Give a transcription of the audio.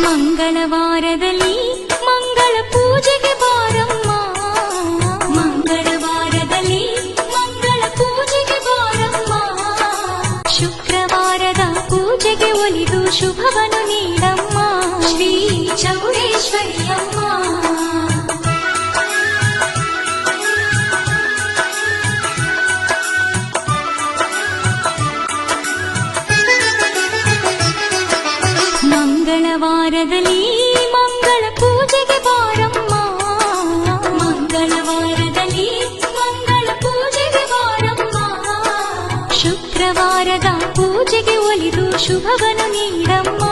ಮಂಗಳವಾರದಲ್ಲಿ ಮಂಗಳ ಪೂಜೆಗೆ ಬಾರಮ್ಮ, ಮಂಗಳವಾರದಲ್ಲಿ ಮಂಗಳ ಪೂಜೆಗೆ ಬಾರಮ್ಮ. ಶುಕ್ರವಾರದ ಪೂಜೆಗೆ ಒಲಿದು ಶುಭವನ್ನು ನೀಡಮ್ಮ, ಶ್ರೀ ಚೌಡೇಶ್ವರಿಯಮ್ಮ. ಮಂಗಳವಾರದಲ್ಲಿ ಮಂಗಳ ಪೂಜೆಗೆ ಬಾರಮ್ಮ, ಮಂಗಳವಾರದಲ್ಲಿ ಮಂಗಳ ಪೂಜೆಗೆ ಬಾರಮ್ಮ. ಶುಕ್ರವಾರದ ಪೂಜೆಗೆ ಒಲಿದು ಶುಭವನ್ನು ನೀಡಮ್ಮ,